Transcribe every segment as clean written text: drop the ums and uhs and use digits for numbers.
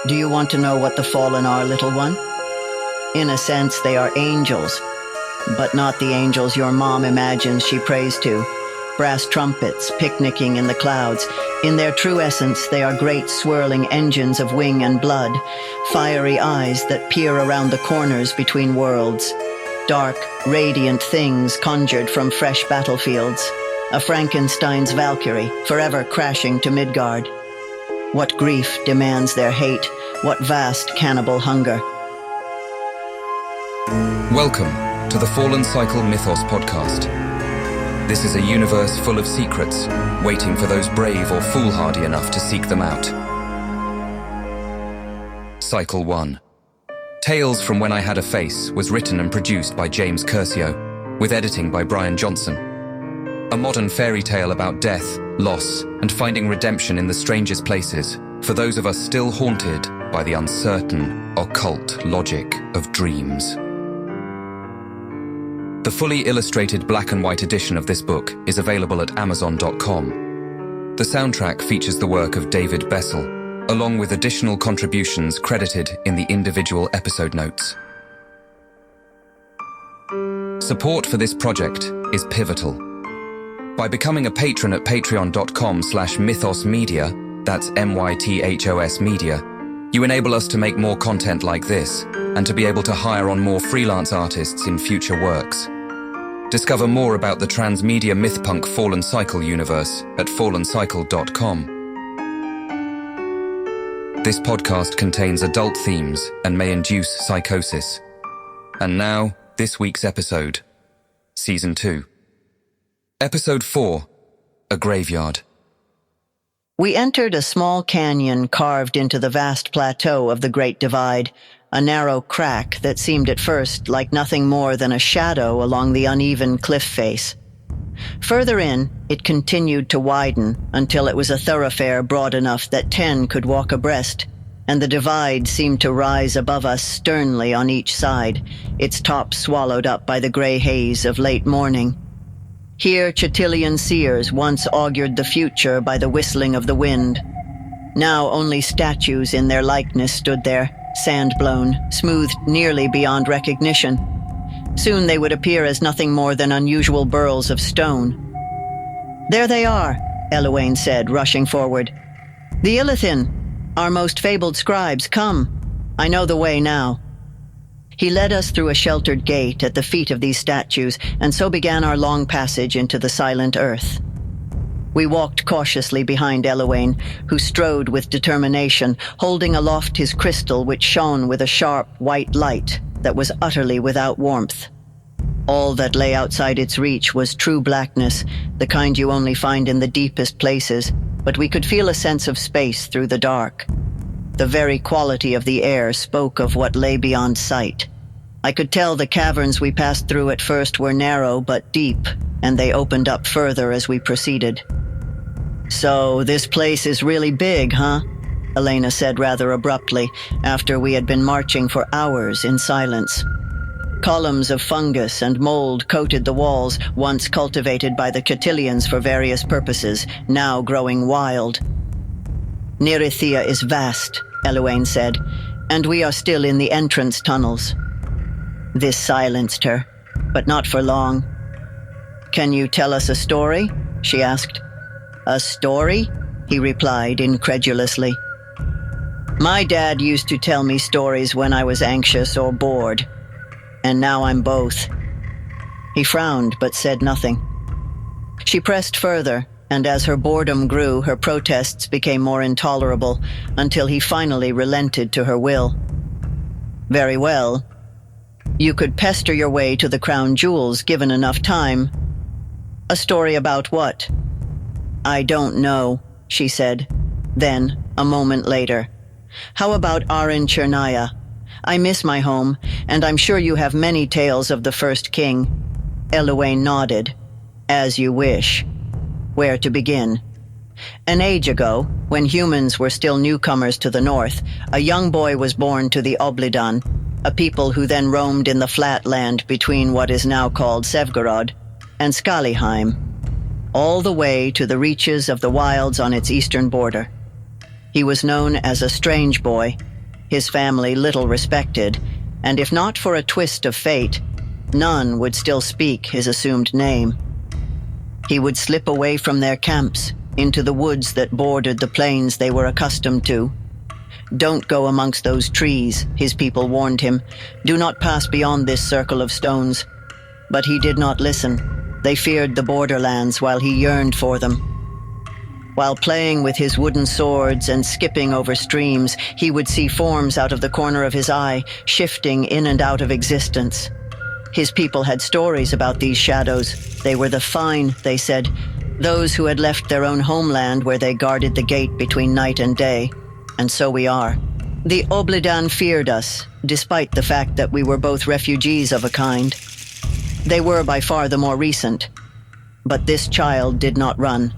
Do you want to know what the fallen are, little one? In a sense, they are angels, but not the angels your mom imagines she prays to. Brass trumpets picnicking in the clouds. In their true essence, they are great swirling engines of wing and blood, fiery eyes that peer around the corners between worlds. Dark, radiant things conjured from fresh battlefields. A Frankenstein's Valkyrie, forever crashing to Midgard. What grief demands their hate, what vast cannibal hunger. Welcome to the Fallen Cycle Mythos podcast. This is a universe full of secrets, waiting for those brave or foolhardy enough to seek them out. Cycle 1. Tales from When I Had a Face was written and produced by James Curcio, with editing by Brian Johnson. A modern fairy tale about death, loss, and finding redemption in the strangest places for those of us still haunted by the uncertain, occult logic of dreams. The fully illustrated black and white edition of this book is available at Amazon.com. The soundtrack features the work of David Bessel, along with additional contributions credited in the individual episode notes. Support for this project is pivotal. By becoming a patron at patreon.com/mythosmedia, that's MYTHOS media, you enable us to make more content like this and to be able to hire on more freelance artists in future works. Discover more about the transmedia mythpunk Fallen Cycle universe at fallencycle.com. This podcast contains adult themes and may induce psychosis. And now, this week's episode, Season 2. Episode 4, A Graveyard. We entered a small canyon carved into the vast plateau of the Great Divide, a narrow crack that seemed at first like nothing more than a shadow along the uneven cliff face. Further in, it continued to widen until it was a thoroughfare broad enough that 10 could walk abreast, and the divide seemed to rise above us sternly on each side, its top swallowed up by the gray haze of late morning. Here, Chatillian seers once augured the future by the whistling of the wind. Now only statues in their likeness stood there, sand-blown, smoothed nearly beyond recognition. Soon they would appear as nothing more than unusual burls of stone. "There they are," Eluane said, rushing forward. "The Illithin, our most fabled scribes, come. I know the way now." He led us through a sheltered gate at the feet of these statues, and so began our long passage into the silent earth. We walked cautiously behind Eluane, who strode with determination, holding aloft his crystal which shone with a sharp white light that was utterly without warmth. All that lay outside its reach was true blackness, the kind you only find in the deepest places, but we could feel a sense of space through the dark. The very quality of the air spoke of what lay beyond sight. I could tell the caverns we passed through at first were narrow but deep, and they opened up further as we proceeded. "So this place is really big, huh?" Elena said rather abruptly, after we had been marching for hours in silence. Columns of fungus and mold coated the walls, once cultivated by the Chatillians for various purposes, now growing wild. "Nerythia is vast," Eluane said, "and we are still in the entrance tunnels." This silenced her, but not for long. "Can you tell us a story?" she asked. "A story?" he replied incredulously. "My dad used to tell me stories when I was anxious or bored, and now I'm both." He frowned but said nothing. She pressed further, and as her boredom grew, her protests became more intolerable, until he finally relented to her will. "Very well. You could pester your way to the crown jewels given enough time." "A story about what?" "I don't know," she said. Then, a moment later, "How about Aryn Chernaya? I miss my home, and I'm sure you have many tales of the first king." Eluane nodded. "As you wish. Where to begin?" An age ago, when humans were still newcomers to the north, a young boy was born to the Oblidan, a people who then roamed in the flat land between what is now called Sevgorod and Skalheim, all the way to the reaches of the wilds on its eastern border. He was known as a strange boy, his family little respected, and if not for a twist of fate, none would still speak his assumed name. He would slip away from their camps into the woods that bordered the plains they were accustomed to. "Don't go amongst those trees," his people warned him. "Do not pass beyond this circle of stones." But he did not listen. They feared the borderlands while he yearned for them. While playing with his wooden swords and skipping over streams, he would see forms out of the corner of his eye, shifting in and out of existence. His people had stories about these shadows. They were the fine, they said, those who had left their own homeland where they guarded the gate between night and day. And so we are. The Oblidan feared us, despite the fact that we were both refugees of a kind. They were by far the more recent. But this child did not run.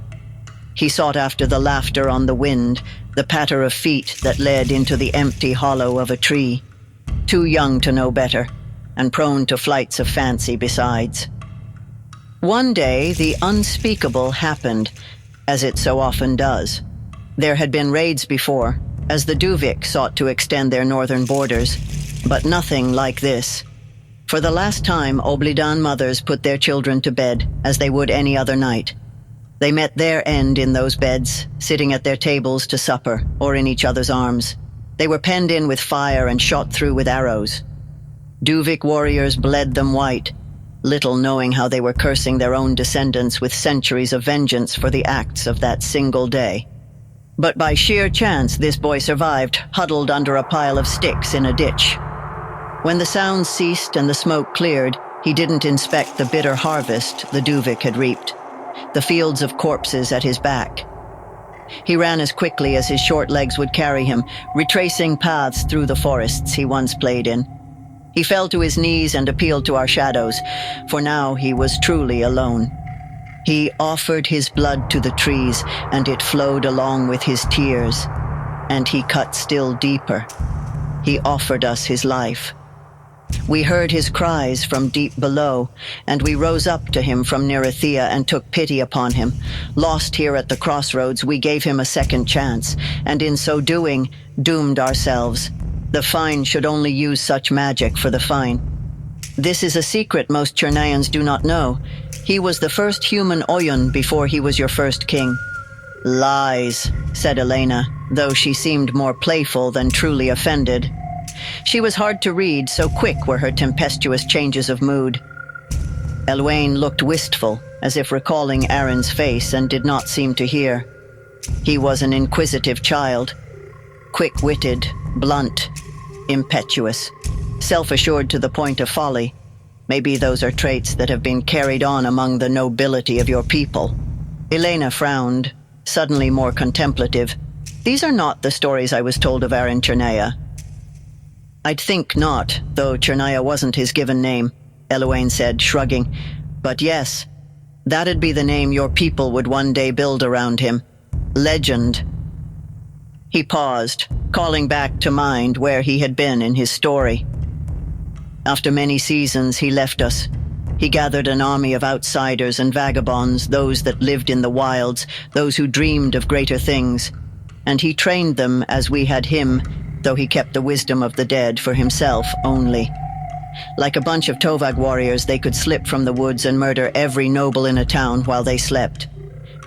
He sought after the laughter on the wind, the patter of feet that led into the empty hollow of a tree. Too young to know better, and prone to flights of fancy besides. One day, the unspeakable happened, as it so often does. There had been raids before, as the Duvik sought to extend their northern borders, but nothing like this. For the last time, Oblidan mothers put their children to bed, as they would any other night. They met their end in those beds, sitting at their tables to supper, or in each other's arms. They were penned in with fire and shot through with arrows. Duvik warriors bled them white, little knowing how they were cursing their own descendants with centuries of vengeance for the acts of that single day. But by sheer chance, this boy survived, huddled under a pile of sticks in a ditch. When the sounds ceased and the smoke cleared, he didn't inspect the bitter harvest the Duvik had reaped, the fields of corpses at his back. He ran as quickly as his short legs would carry him, retracing paths through the forests he once played in. He fell to his knees and appealed to our shadows, for now he was truly alone. He offered his blood to the trees, and it flowed along with his tears. And he cut still deeper. He offered us his life. We heard his cries from deep below, and we rose up to him from Nirathea and took pity upon him. Lost here at the crossroads, we gave him a second chance, and in so doing, doomed ourselves. The fine should only use such magic for the fine. This is a secret most Chernayans do not know. He was the first human Oyun before he was your first king. Lies, said Elena, though she seemed more playful than truly offended. She was hard to read, so quick were her tempestuous changes of mood. Eluane looked wistful, as if recalling Aryn's face, and did not seem to hear. He was an inquisitive child, quick-witted, blunt, impetuous, self-assured to the point of folly. Maybe those are traits that have been carried on among the nobility of your people. Elena frowned, suddenly more contemplative. These are not the stories I was told of Aryn Chernaya. I'd think not, though Chernaya wasn't his given name, Eluane said, shrugging. But yes, that'd be the name your people would one day build around him. Legend. He paused, calling back to mind where he had been in his story. After many seasons, he left us. He gathered an army of outsiders and vagabonds, those that lived in the wilds, those who dreamed of greater things. And he trained them as we had him, though he kept the wisdom of the dead for himself only. Like a bunch of Tovag warriors, they could slip from the woods and murder every noble in a town while they slept.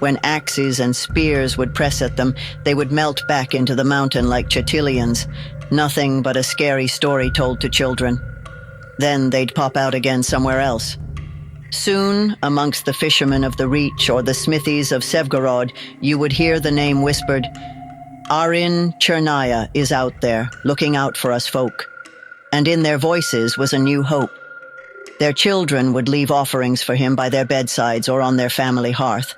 When axes and spears would press at them, they would melt back into the mountain like Chatillians, nothing but a scary story told to children. Then they'd pop out again somewhere else. Soon, amongst the fishermen of the Reach or the smithies of Sevgorod, you would hear the name whispered, Aryn Chernaya is out there, looking out for us folk. And in their voices was a new hope. Their children would leave offerings for him by their bedsides or on their family hearth.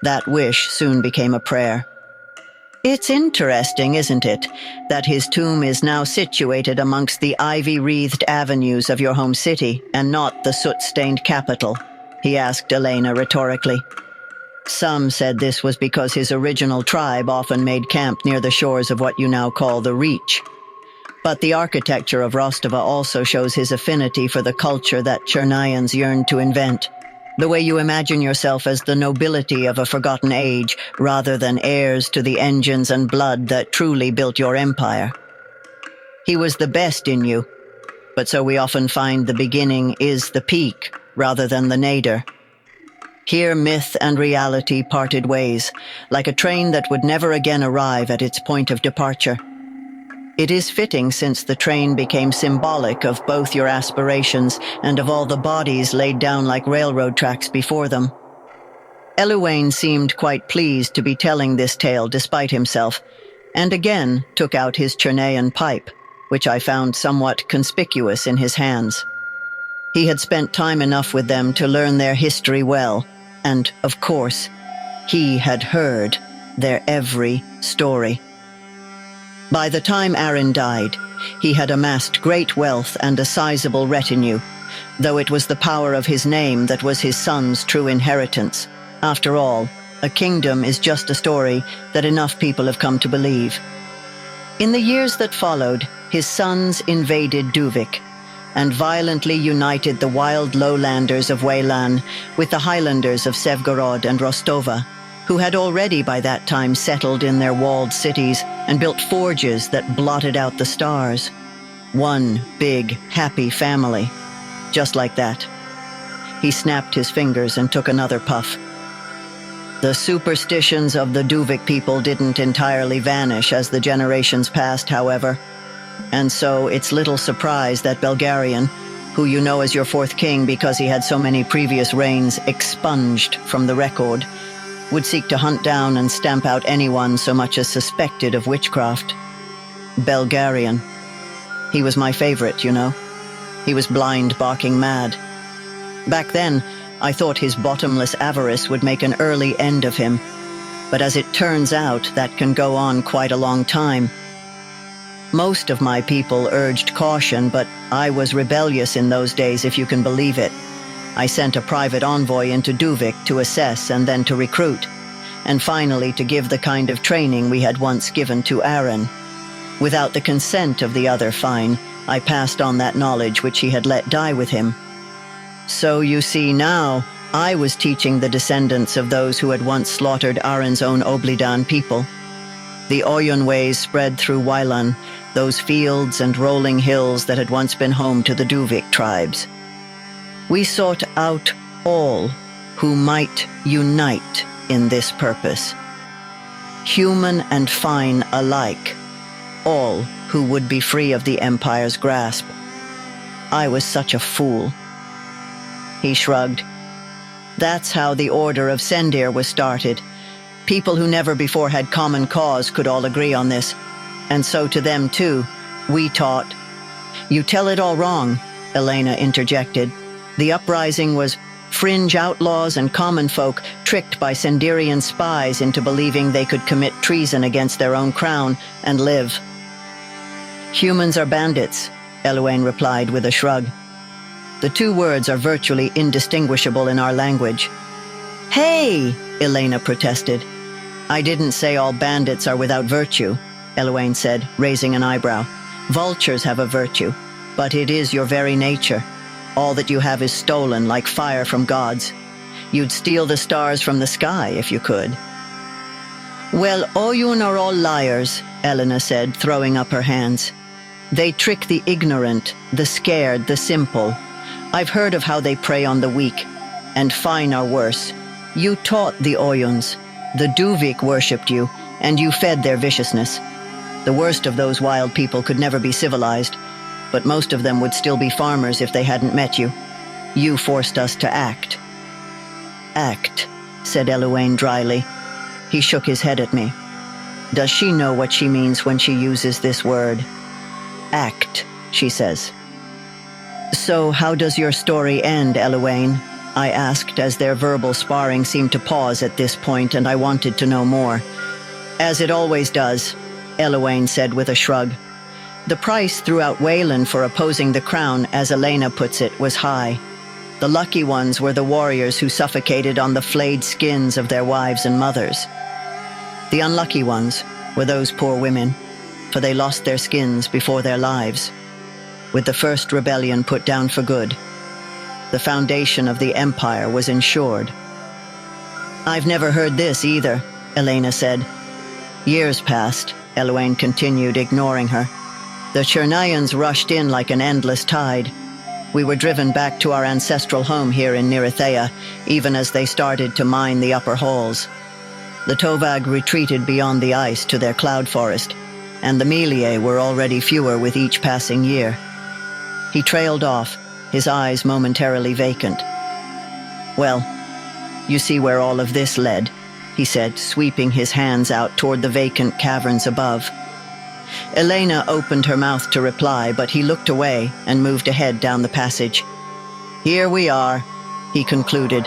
That wish soon became a prayer. It's interesting, isn't it, that his tomb is now situated amongst the ivy-wreathed avenues of your home city, and not the soot-stained capital, he asked Elena rhetorically. Some said this was because his original tribe often made camp near the shores of what you now call the Reach. But the architecture of Rostova also shows his affinity for the culture that Chernayans yearned to invent. The way you imagine yourself as the nobility of a forgotten age, rather than heirs to the engines and blood that truly built your empire. He was the best in you, but so we often find the beginning is the peak rather than the nadir. Here myth and reality parted ways, like a train that would never again arrive at its point of departure. It is fitting, since the train became symbolic of both your aspirations and of all the bodies laid down like railroad tracks before them. Eluane seemed quite pleased to be telling this tale despite himself, and again took out his Chernayan pipe, which I found somewhat conspicuous in his hands. He had spent time enough with them to learn their history well, and, of course, he had heard their every story. By the time Aryn died, he had amassed great wealth and a sizable retinue, though it was the power of his name that was his son's true inheritance. After all, a kingdom is just a story that enough people have come to believe. In the years that followed, his sons invaded Duvik and violently united the wild lowlanders of Waylan with the highlanders of Sevgorod and Rostova, who had already by that time settled in their walled cities and built forges that blotted out the stars. One big, happy family. Just like that. He snapped his fingers and took another puff. The superstitions of the Duvik people didn't entirely vanish as the generations passed, however. And so it's little surprise that Belgarian, who you know as your fourth king because he had so many previous reigns expunged from the record, would seek to hunt down and stamp out anyone so much as suspected of witchcraft. Belgarian. He was my favorite, you know. He was blind, barking mad. Back then, I thought his bottomless avarice would make an early end of him. But as it turns out, that can go on quite a long time. Most of my people urged caution, but I was rebellious in those days, if you can believe it. I sent a private envoy into Duvik to assess and then to recruit, and finally to give the kind of training we had once given to Aryn. Without the consent of the other fine, I passed on that knowledge which he had let die with him. So you see now, I was teaching the descendants of those who had once slaughtered Aryn's own Oblidan people. The Oyun ways spread through Waylan, those fields and rolling hills that had once been home to the Duvik tribes. We sought out all who might unite in this purpose. Human and fine alike, all who would be free of the Empire's grasp. I was such a fool. He shrugged. That's how the Order of Sendir was started. People who never before had common cause could all agree on this. And so to them too, we taught. You tell it all wrong, Elena interjected. The uprising was fringe outlaws and common folk tricked by Sendirian spies into believing they could commit treason against their own crown and live. Humans are bandits, Eluane replied with a shrug. The two words are virtually indistinguishable in our language. Hey, Elena protested. I didn't say all bandits are without virtue, Eluane said, raising an eyebrow. Vultures have a virtue, but it is your very nature. All that you have is stolen like fire from gods. You'd steal the stars from the sky if you could. Well, Oyun are all liars, Elena said, throwing up her hands. They trick the ignorant, the scared, the simple. I've heard of how they prey on the weak, and fine are worse. You taught the Oyuns. The Duvik worshipped you, and you fed their viciousness. The worst of those wild people could never be civilized, but most of them would still be farmers if they hadn't met you. You forced us to act. Act, said Eluane dryly. He shook his head at me. Does she know what she means when she uses this word? Act, she says. So how does your story end, Eluane? I asked as their verbal sparring seemed to pause at this point, and I wanted to know more. As it always does, Eluane said with a shrug. The price throughout Waylan for opposing the crown, as Elena puts it, was high. The lucky ones were the warriors who suffocated on the flayed skins of their wives and mothers. The unlucky ones were those poor women, for they lost their skins before their lives. With the first rebellion put down for good, the foundation of the Empire was ensured. I've never heard this either, Elena said. Years passed, Eluane continued, ignoring her. The Chernayans rushed in like an endless tide. We were driven back to our ancestral home here in Nirithea, even as they started to mine the upper halls. The Tovag retreated beyond the ice to their cloud forest, and the Melier were already fewer with each passing year. He trailed off, his eyes momentarily vacant. "Well, you see where all of this led," he said, sweeping his hands out toward the vacant caverns above. Elena opened her mouth to reply, but he looked away and moved ahead down the passage. "Here we are," he concluded,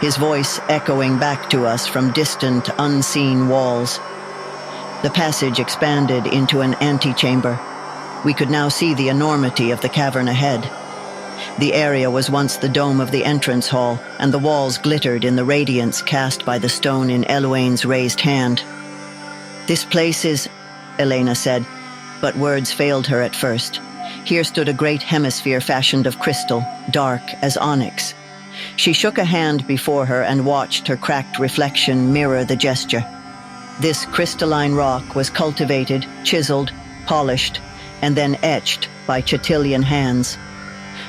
his voice echoing back to us from distant, unseen walls. The passage expanded into an antechamber. We could now see the enormity of the cavern ahead. The area was once the dome of the entrance hall, and the walls glittered in the radiance cast by the stone in Eluane's raised hand. "This place is," Elena said, but words failed her at first. Here stood a great hemisphere fashioned of crystal, dark as onyx. She shook a hand before her and watched her cracked reflection mirror the gesture. This crystalline rock was cultivated, chiseled, polished, and then etched by Chatillian hands.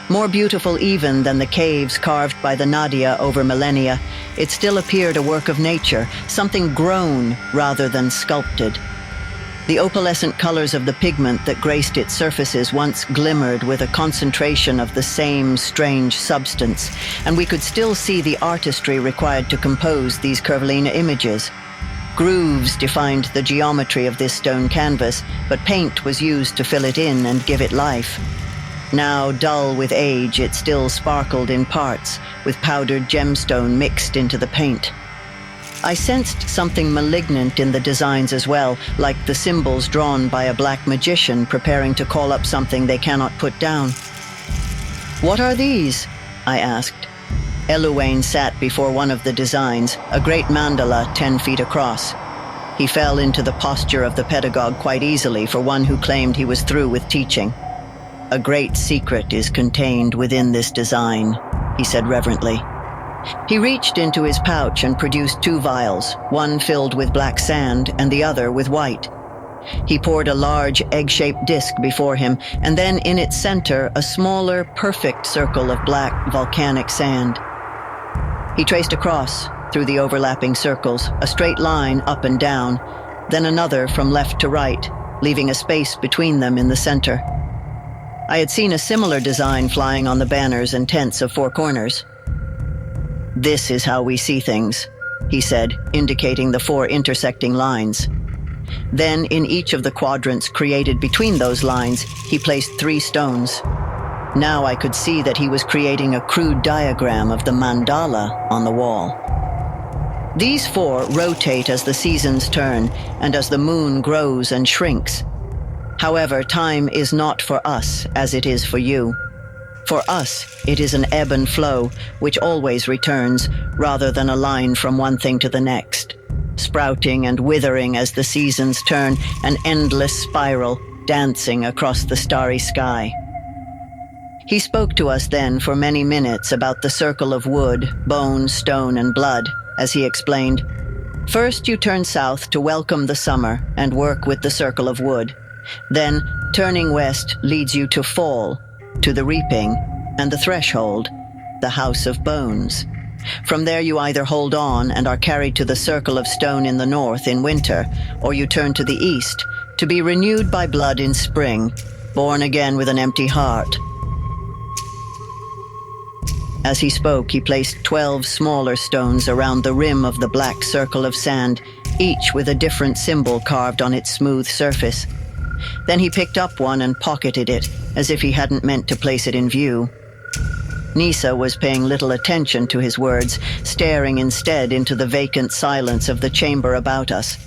More beautiful even than the caves carved by the Nadia over millennia, it still appeared a work of nature, something grown rather than sculpted. The opalescent colors of the pigment that graced its surfaces once glimmered with a concentration of the same strange substance, and we could still see the artistry required to compose these curvilinear images. Grooves defined the geometry of this stone canvas, but paint was used to fill it in and give it life. Now dull with age, it still sparkled in parts, with powdered gemstone mixed into the paint. I sensed something malignant in the designs as well, like the symbols drawn by a black magician preparing to call up something they cannot put down. "What are these?" I asked. Eluane sat before one of the designs, a great mandala 10 feet across. He fell into the posture of the pedagogue quite easily for one who claimed he was through with teaching. "A great secret is contained within this design," he said reverently. He reached into his pouch and produced 2 vials, one filled with black sand and the other with white. He poured a large egg-shaped disc before him, and then in its center a smaller, perfect circle of black volcanic sand. He traced across, through the overlapping circles, a straight line up and down, then another from left to right, leaving a space between them in the center. I had seen a similar design flying on the banners and tents of Four Corners. "This is how we see things," he said, indicating the 4 intersecting lines. Then, in each of the quadrants created between those lines, he placed 3 stones. Now I could see that he was creating a crude diagram of the mandala on the wall. These 4 rotate as the seasons turn and as the moon grows and shrinks. However, time is not for us as it is for you. For us, it is an ebb and flow, which always returns, rather than a line from one thing to the next, sprouting and withering as the seasons turn, an endless spiral, dancing across the starry sky. He spoke to us then for many minutes about the circle of wood, bone, stone, and blood, as he explained. First, you turn south to welcome the summer and work with the circle of wood. Then, turning west leads you to fall, to the reaping, and the threshold, the house of bones. From there you either hold on and are carried to the circle of stone in the north in winter, or you turn to the east, to be renewed by blood in spring, born again with an empty heart. As he spoke, he placed 12 smaller stones around the rim of the black circle of sand, each with a different symbol carved on its smooth surface. Then he picked up one and pocketed it, as if he hadn't meant to place it in view. Nisa was paying little attention to his words, staring instead into the vacant silence of the chamber about us.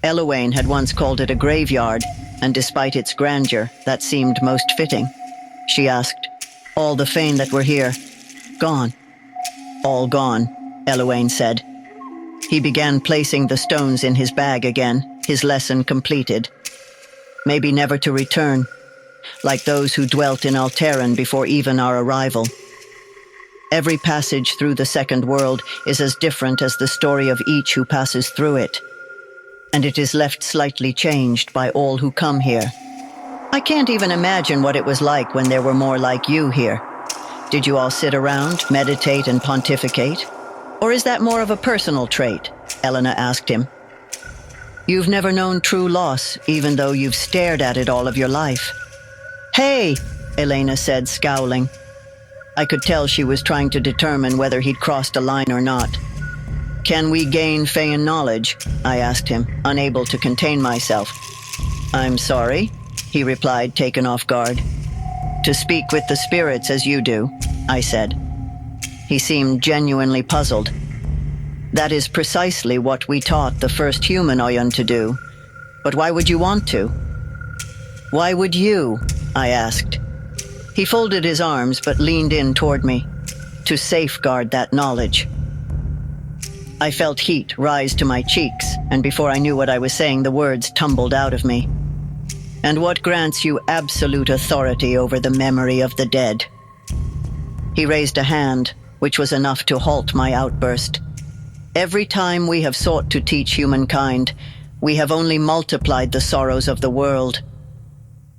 Eluane had once called it a graveyard, and despite its grandeur, that seemed most fitting. She asked, "All the Fain that were here, gone?" "All gone," Eluane said. He began placing the stones in his bag again, his lesson completed. Maybe never to return, like those who dwelt in Alteran before even our arrival. Every passage through the second world is as different as the story of each who passes through it, and it is left slightly changed by all who come here. I can't even imagine what it was like when there were more like you here. Did you all sit around, meditate, and pontificate? Or is that more of a personal trait? Elena asked him. You've never known true loss, even though you've stared at it all of your life. Hey, Elena said, scowling. I could tell she was trying to determine whether he'd crossed a line or not. Can we gain Feyan knowledge? I asked him, unable to contain myself. I'm sorry, he replied, taken off guard. To speak with the spirits as you do, I said. He seemed genuinely puzzled. That is precisely what we taught the first human Ayta to do. But why would you want to? Why would you? I asked. He folded his arms but leaned in toward me, to safeguard that knowledge. I felt heat rise to my cheeks, and before I knew what I was saying, the words tumbled out of me. And what grants you absolute authority over the memory of the dead? He raised a hand, which was enough to halt my outburst. Every time we have sought to teach humankind, we have only multiplied the sorrows of the world.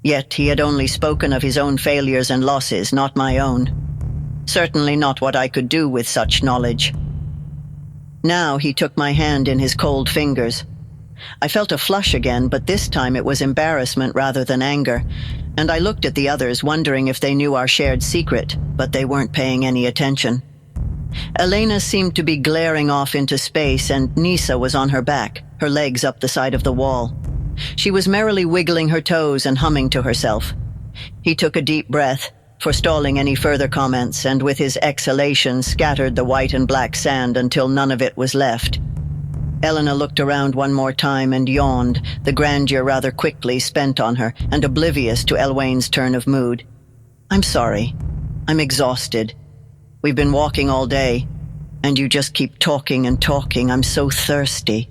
Yet he had only spoken of his own failures and losses, not my own. Certainly not what I could do with such knowledge. Now he took my hand in his cold fingers. I felt a flush again, but this time it was embarrassment rather than anger, and I looked at the others, wondering if they knew our shared secret, but they weren't paying any attention. Elena seemed to be glaring off into space, and Nisa was on her back, her legs up the side of the wall. She was merrily wiggling her toes and humming to herself. He took a deep breath, forestalling any further comments, and with his exhalation scattered the white and black sand until none of it was left. Elena looked around one more time and yawned, the grandeur rather quickly spent on her, and oblivious to Eluane's turn of mood. I'm sorry. I'm exhausted. We've been walking all day, and you just keep talking and talking. I'm so thirsty.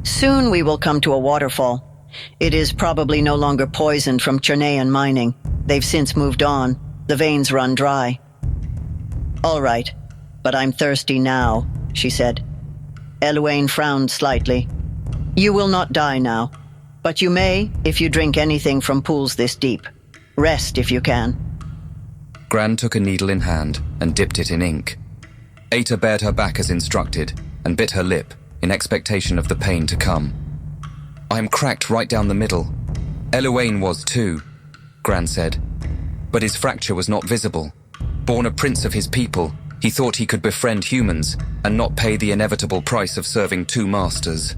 Soon we will come to a waterfall. It is probably no longer poisoned from Chernayan mining. They've since moved on. The veins run dry. All right, but I'm thirsty now, she said. Eluane frowned slightly. You will not die now, but you may if you drink anything from pools this deep. Rest if you can. Gran took a needle in hand and dipped it in ink. Ayta bared her back as instructed and bit her lip in expectation of the pain to come. I am cracked right down the middle. Eluane was too, Gran said. But his fracture was not visible. Born a prince of his people, he thought he could befriend humans and not pay the inevitable price of serving two masters.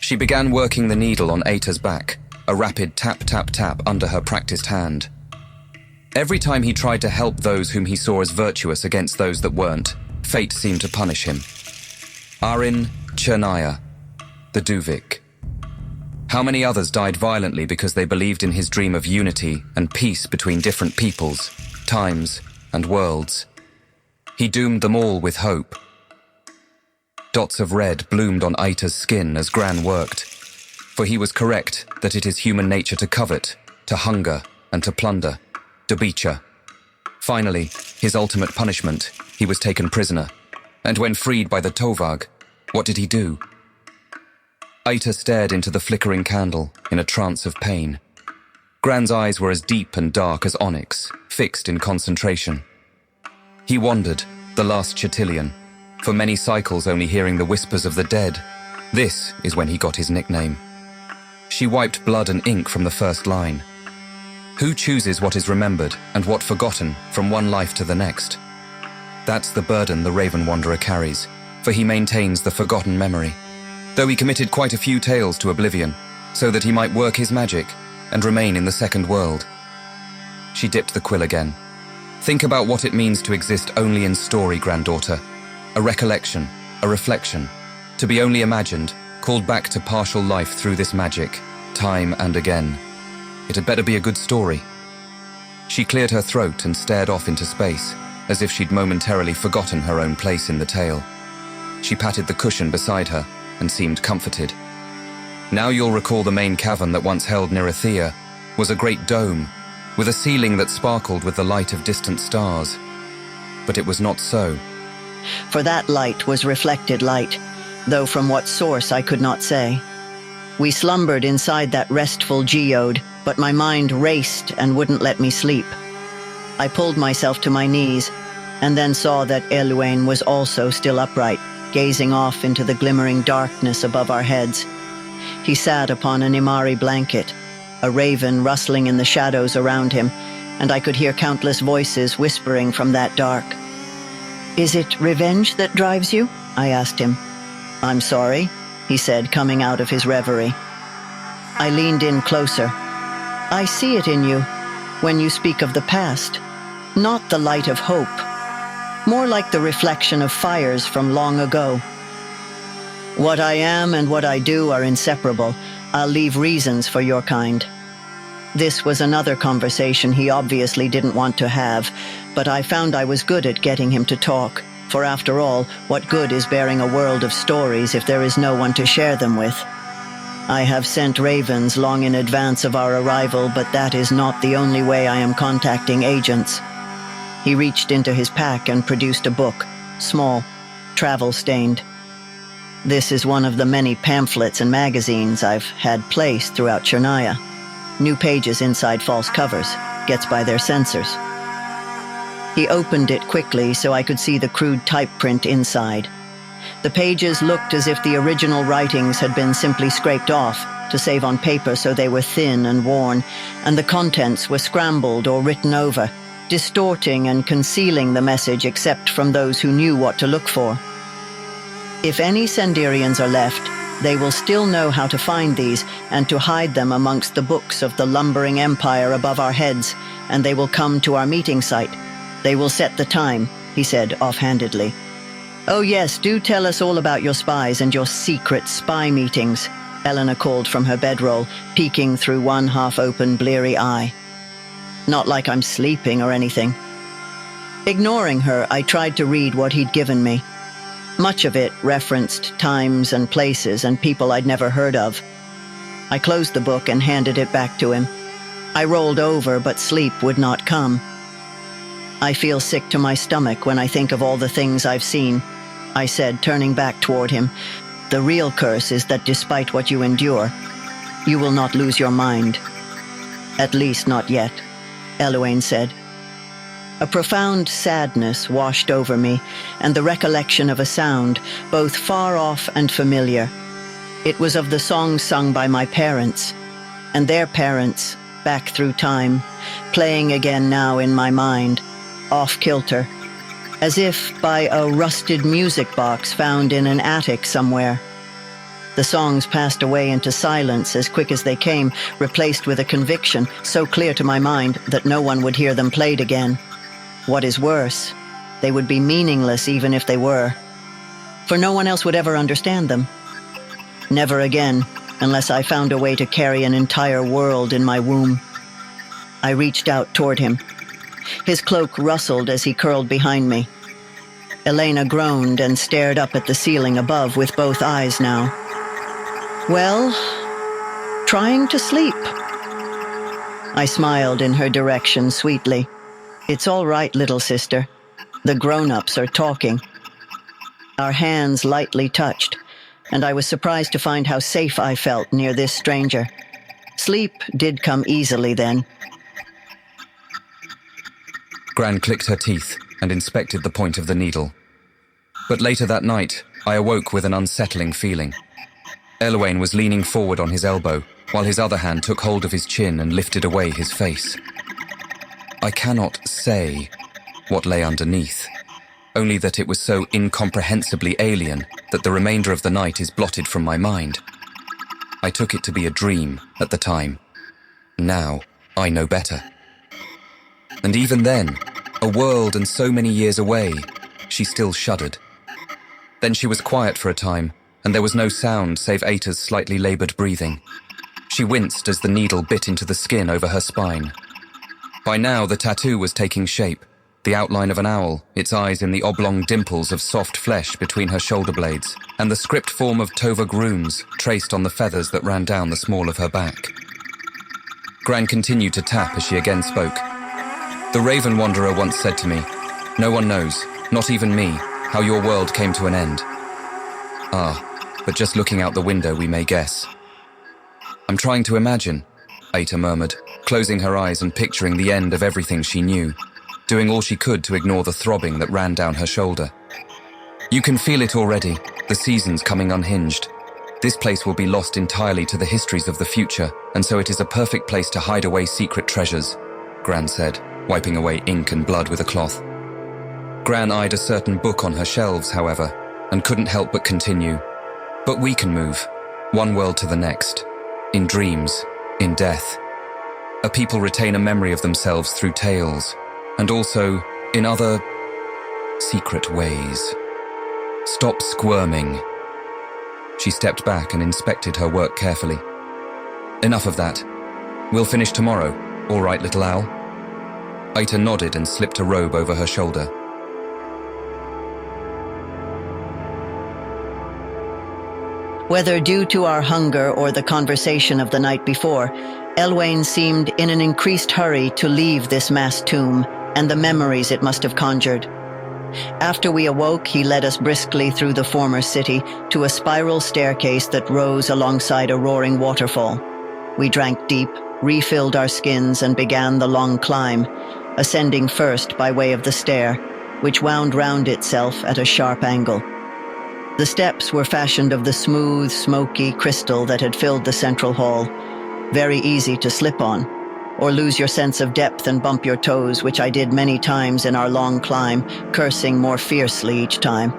She began working the needle on Ayta's back, a rapid tap-tap-tap under her practiced hand. Every time he tried to help those whom he saw as virtuous against those that weren't, fate seemed to punish him. Aryn, Chernaya, the Duvik. How many others died violently because they believed in his dream of unity and peace between different peoples, times, and worlds? He doomed them all with hope. Dots of red bloomed on Ayta's skin as Gran worked, for he was correct that it is human nature to covet, to hunger, and to plunder. Dobicha. Finally, his ultimate punishment, he was taken prisoner. And when freed by the Tovag, what did he do? Ayta stared into the flickering candle in a trance of pain. Gran's eyes were as deep and dark as onyx, fixed in concentration. He wandered, the last Chatillian, for many cycles only hearing the whispers of the dead. This is when he got his nickname. She wiped blood and ink from the first line. Who chooses what is remembered and what forgotten from one life to the next? That's the burden the Raven Wanderer carries, for he maintains the forgotten memory, though he committed quite a few tales to oblivion, so that he might work his magic and remain in the second world. She dipped the quill again. Think about what it means to exist only in story, granddaughter. A recollection, a reflection, to be only imagined, called back to partial life through this magic, time and again. It had better be a good story. She cleared her throat and stared off into space, as if she'd momentarily forgotten her own place in the tale. She patted the cushion beside her and seemed comforted. Now you'll recall the main cavern that once held Nirathea was a great dome, with a ceiling that sparkled with the light of distant stars. But it was not so. For that light was reflected light, though from what source I could not say. We slumbered inside that restful geode, but my mind raced and wouldn't let me sleep. I pulled myself to my knees, and then saw that Eluane was also still upright, gazing off into the glimmering darkness above our heads. He sat upon an Imari blanket, a raven rustling in the shadows around him, and I could hear countless voices whispering from that dark. "Is it revenge that drives you?" I asked him. "I'm sorry," he said, coming out of his reverie. I leaned in closer. "I see it in you when you speak of the past, not the light of hope, more like the reflection of fires from long ago. What I am and what I do are inseparable. I'll leave reasons for your kind." This was another conversation he obviously didn't want to have, but I found I was good at getting him to talk, for after all, what good is bearing a world of stories if there is no one to share them with? I have sent ravens long in advance of our arrival, but that is not the only way I am contacting agents. He reached into his pack and produced a book, small, travel-stained. This is one of the many pamphlets and magazines I've had placed throughout Chernaya. New pages inside false covers, gets by their censors. He opened it quickly so I could see the crude type print inside. The pages looked as if the original writings had been simply scraped off to save on paper, so they were thin and worn, and the contents were scrambled or written over, distorting and concealing the message except from those who knew what to look for. If any Sendirians are left, they will still know how to find these and to hide them amongst the books of the lumbering empire above our heads, and they will come to our meeting site. They will set the time, he said offhandedly. "Oh yes, do tell us all about your spies and your secret spy meetings," Elena called from her bedroll, peeking through one half-open bleary eye. "Not like I'm sleeping or anything." Ignoring her, I tried to read what he'd given me. Much of it referenced times and places and people I'd never heard of. I closed the book and handed it back to him. I rolled over, but sleep would not come. "I feel sick to my stomach when I think of all the things I've seen," I said, turning back toward him. "The real curse is that despite what you endure, you will not lose your mind." "At least not yet," Eluane said. A profound sadness washed over me, and the recollection of a sound, both far off and familiar. It was of the song sung by my parents, and their parents, back through time, playing again now in my mind, off-kilter, as if by a rusted music box found in an attic somewhere. The songs passed away into silence as quick as they came, replaced with a conviction so clear to my mind that no one would hear them played again. What is worse, they would be meaningless even if they were, for no one else would ever understand them. Never again, unless I found a way to carry an entire world in my womb. I reached out toward him. His cloak rustled as he curled behind me. Elena groaned and stared up at the ceiling above with both eyes now. "Well, trying to sleep." I smiled in her direction sweetly. "It's all right, little sister. The grown-ups are talking." Our hands lightly touched, and I was surprised to find how safe I felt near this stranger. Sleep did come easily then. Gran clicked her teeth and inspected the point of the needle. But later that night, I awoke with an unsettling feeling. Eluane was leaning forward on his elbow, while his other hand took hold of his chin and lifted away his face. I cannot say what lay underneath, only that it was so incomprehensibly alien that the remainder of the night is blotted from my mind. I took it to be a dream at the time. Now, I know better. And even then, a world and so many years away, she still shuddered. Then she was quiet for a time, and there was no sound save Ayta's slightly labored breathing. She winced as the needle bit into the skin over her spine. By now, the tattoo was taking shape, the outline of an owl, its eyes in the oblong dimples of soft flesh between her shoulder blades, and the script form of Tovug runes traced on the feathers that ran down the small of her back. Gran continued to tap as she again spoke. "The Raven Wanderer once said to me, 'No one knows, not even me, how your world came to an end. Ah, but just looking out the window we may guess. I'm trying to imagine, Ayta murmured, closing her eyes and picturing the end of everything she knew, doing all she could to ignore the throbbing that ran down her shoulder. You can feel it already, the seasons coming unhinged. This place will be lost entirely to the histories of the future, and so it is a perfect place to hide away secret treasures, Gran said, wiping away ink and blood with a cloth. Gran eyed a certain book on her shelves, however, and couldn't help but continue. But we can move, one world to the next, in dreams, in death. A people retain a memory of themselves through tales, and also in other secret ways. Stop squirming. She stepped back and inspected her work carefully. Enough of that. We'll finish tomorrow, all right, little owl? Ayta nodded and slipped a robe over her shoulder. Whether due to our hunger or the conversation of the night before, Eluane seemed in an increased hurry to leave this mass tomb and the memories it must have conjured. After we awoke, he led us briskly through the former city to a spiral staircase that rose alongside a roaring waterfall. We drank deep, refilled our skins, and began the long climb, ascending first by way of the stair, which wound round itself at a sharp angle. The steps were fashioned of the smooth, smoky crystal that had filled the central hall, very easy to slip on, or lose your sense of depth and bump your toes, which I did many times in our long climb, cursing more fiercely each time.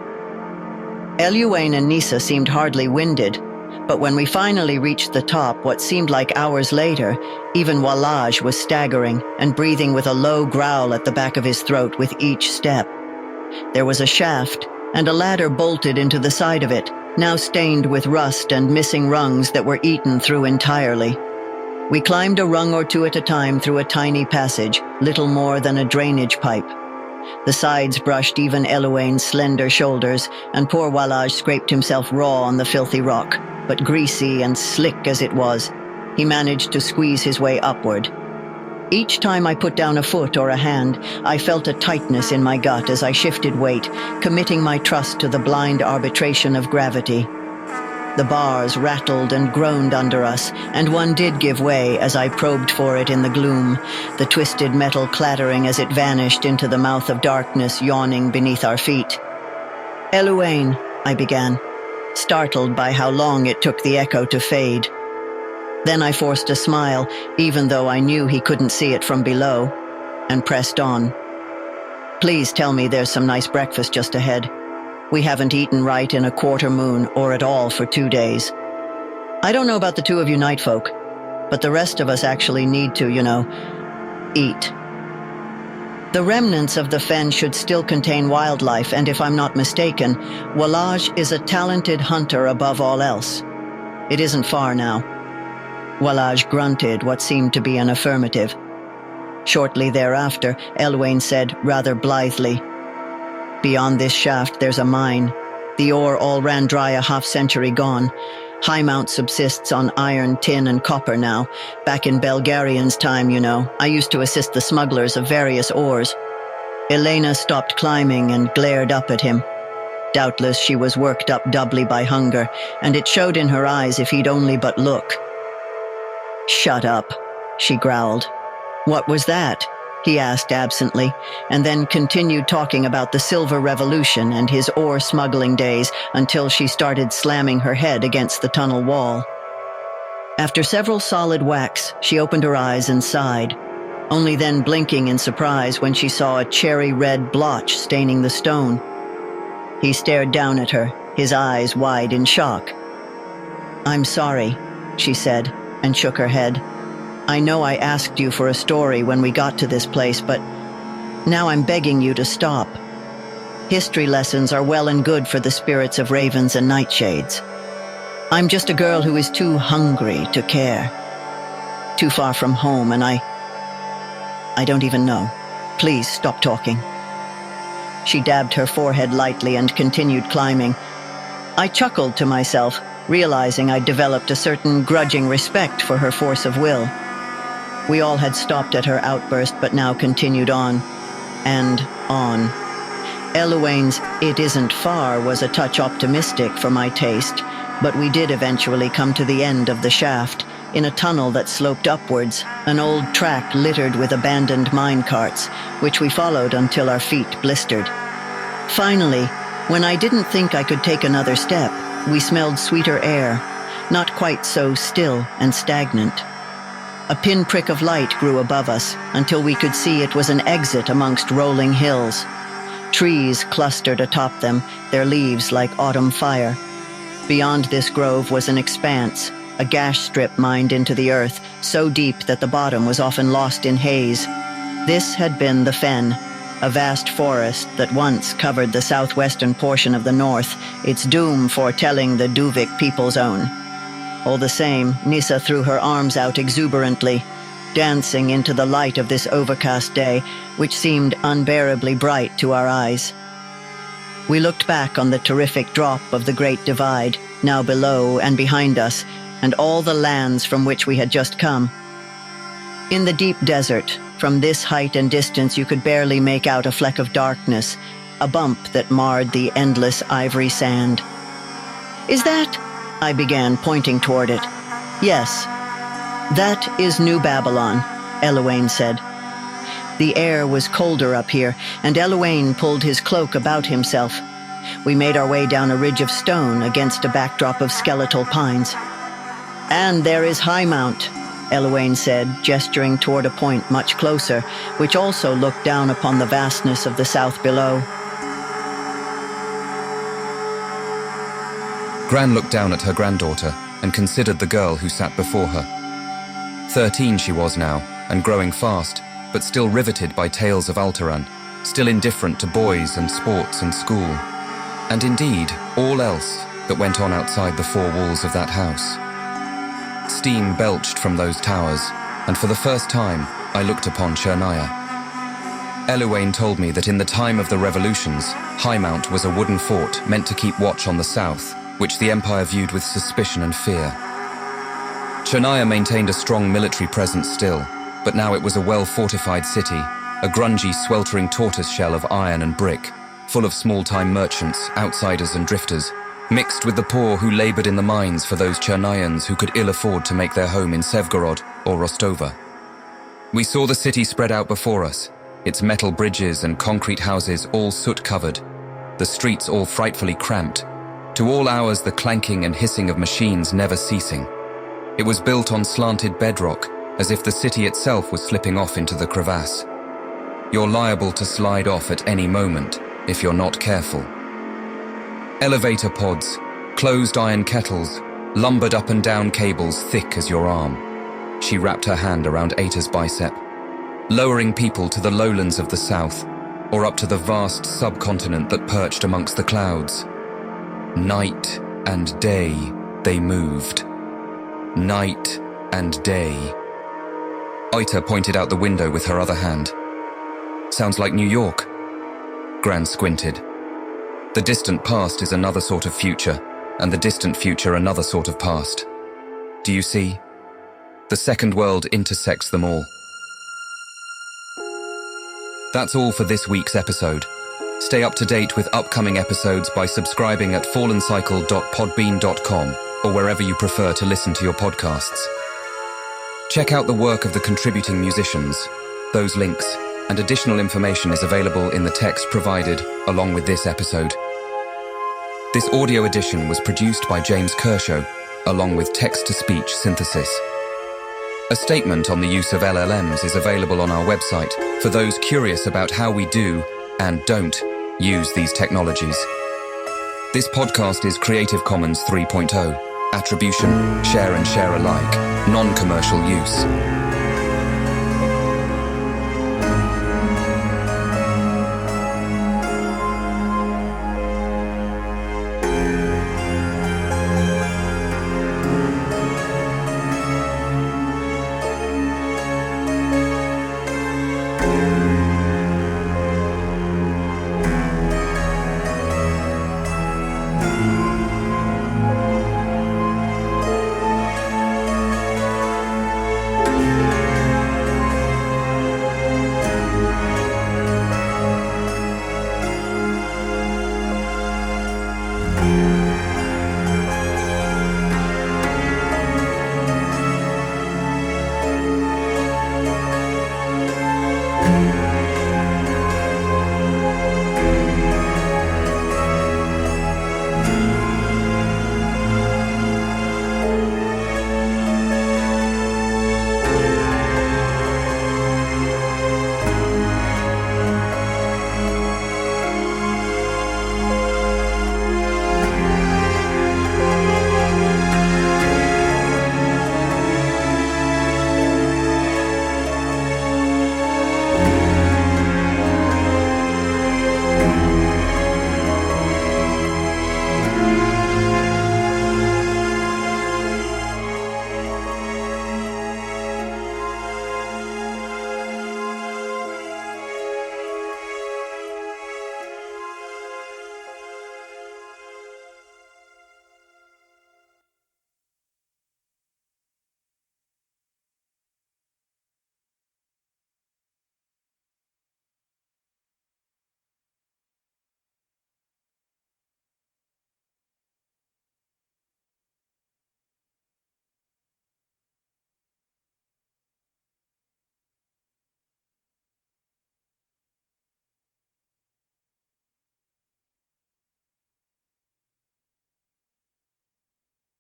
Eluane and Nisa seemed hardly winded, but when we finally reached the top, what seemed like hours later, even Wallage was staggering and breathing with a low growl at the back of his throat with each step. There was a shaft, and a ladder bolted into the side of it, now stained with rust and missing rungs that were eaten through entirely. We climbed a rung or two at a time through a tiny passage, little more than a drainage pipe. The sides brushed even Eluane's slender shoulders, and poor Wallage scraped himself raw on the filthy rock, but greasy and slick as it was, he managed to squeeze his way upward. Each time I put down a foot or a hand, I felt a tightness in my gut as I shifted weight, committing my trust to the blind arbitration of gravity. The bars rattled and groaned under us, and one did give way as I probed for it in the gloom, the twisted metal clattering as it vanished into the mouth of darkness yawning beneath our feet. "Eluane," I began, startled by how long it took the echo to fade. Then I forced a smile, even though I knew he couldn't see it from below, and pressed on. "Please tell me there's some nice breakfast just ahead. We haven't eaten right in a quarter moon, or at all for 2 days. I don't know about the two of you night folk, but the rest of us actually need to, eat." The remnants of the fen should still contain wildlife, and if I'm not mistaken, Wallage is a talented hunter above all else. It isn't far now. Wallage grunted what seemed to be an affirmative. Shortly thereafter, Eluane said rather blithely, "Beyond this shaft there's a mine. The ore all ran dry a half-century gone. Highmount subsists on iron, tin, and copper now. Back in Belgarian's time, I used to assist the smugglers of various ores." Elena stopped climbing and glared up at him. Doubtless she was worked up doubly by hunger, and it showed in her eyes if he'd only but look. "Shut up," she growled. "What was that?" he asked absently, and then continued talking about the Silver Revolution and his ore smuggling days until she started slamming her head against the tunnel wall. After several solid whacks, she opened her eyes and sighed, only then blinking in surprise when she saw a cherry-red blotch staining the stone. He stared down at her, his eyes wide in shock. "I'm sorry," she said, and shook her head. "I know I asked you for a story when we got to this place, but now I'm begging you to stop. History lessons are well and good for the spirits of ravens and nightshades. I'm just a girl who is too hungry to care. Too far from home, and I don't even know. Please stop talking." She dabbed her forehead lightly and continued climbing. I chuckled to myself, realizing I'd developed a certain grudging respect for her force of will. We all had stopped at her outburst, but now continued on, and on. Eluane's "it isn't far" was a touch optimistic for my taste, but we did eventually come to the end of the shaft, In a tunnel that sloped upwards, an old track littered with abandoned mine carts, which we followed until our feet blistered. Finally, when I didn't think I could take another step, we smelled sweeter air, not quite so still and stagnant. A pinprick of light grew above us until we could see it was an exit amongst rolling hills. Trees clustered atop them, their leaves like autumn fire. Beyond this grove was an expanse, a gash strip mined into the earth, so deep that the bottom was often lost in haze. This had been the fen, a vast forest that once covered the southwestern portion of the north, its doom foretelling the Duvik people's own. All the same, Nissa threw her arms out exuberantly, dancing into the light of this overcast day, which seemed unbearably bright to our eyes. We looked back on the terrific drop of the Great Divide, now below and behind us, and all the lands from which we had just come. In the deep desert, from this height and distance you could barely make out a fleck of darkness, a bump that marred the endless ivory sand. "Is that?" I began, pointing toward it. "Yes, that is New Babylon," Eluane said. The air was colder up here, and Eluane pulled his cloak about himself. We made our way down a ridge of stone against a backdrop of skeletal pines. "And there is High Mount," Eluane said, gesturing toward a point much closer, which also looked down upon the vastness of the south below. Gran looked down at her granddaughter and considered the girl who sat before her. 13 she was now, and growing fast, but still riveted by tales of Alteran, still indifferent to boys and sports and school, and indeed all else that went on outside the four walls of that house. Steam belched from those towers, and for the first time I looked upon Chernaya. Eluane told me that in the time of the revolutions, High Mount was a wooden fort meant to keep watch on the south, which the Empire viewed with suspicion and fear. Chernaya maintained a strong military presence still, but now it was a well-fortified city, a grungy, sweltering tortoise shell of iron and brick, full of small-time merchants, outsiders and drifters, mixed with the poor who labored in the mines for those Chernayans who could ill afford to make their home in Sevgorod or Rostova. We saw the city spread out before us, its metal bridges and concrete houses all soot-covered, the streets all frightfully cramped, to all hours the clanking and hissing of machines never ceasing. It was built on slanted bedrock, as if the city itself was slipping off into the crevasse. You're liable to slide off at any moment if you're not careful. Elevator pods, closed iron kettles, lumbered up and down cables thick as your arm. She wrapped her hand around Ayta's bicep, lowering people to the lowlands of the south, or up to the vast subcontinent that perched amongst the clouds. Night and day they moved. Night and day. Ayta pointed out the window with her other hand. "Sounds like New York." Gran squinted. The distant past is another sort of future, and the distant future another sort of past. Do you see? The second world intersects them all. That's all for this week's episode. Stay up to date with upcoming episodes by subscribing at fallencycle.podbean.com or wherever you prefer to listen to your podcasts. Check out the work of the contributing musicians. Those links and additional information is available in the text provided along with this episode. This audio edition was produced by James Kershaw, along with text-to-speech synthesis. A statement on the use of LLMs is available on our website for those curious about how we do and don't use these technologies. This podcast is Creative Commons 3.0, Attribution, Share and Share alike, non-commercial use.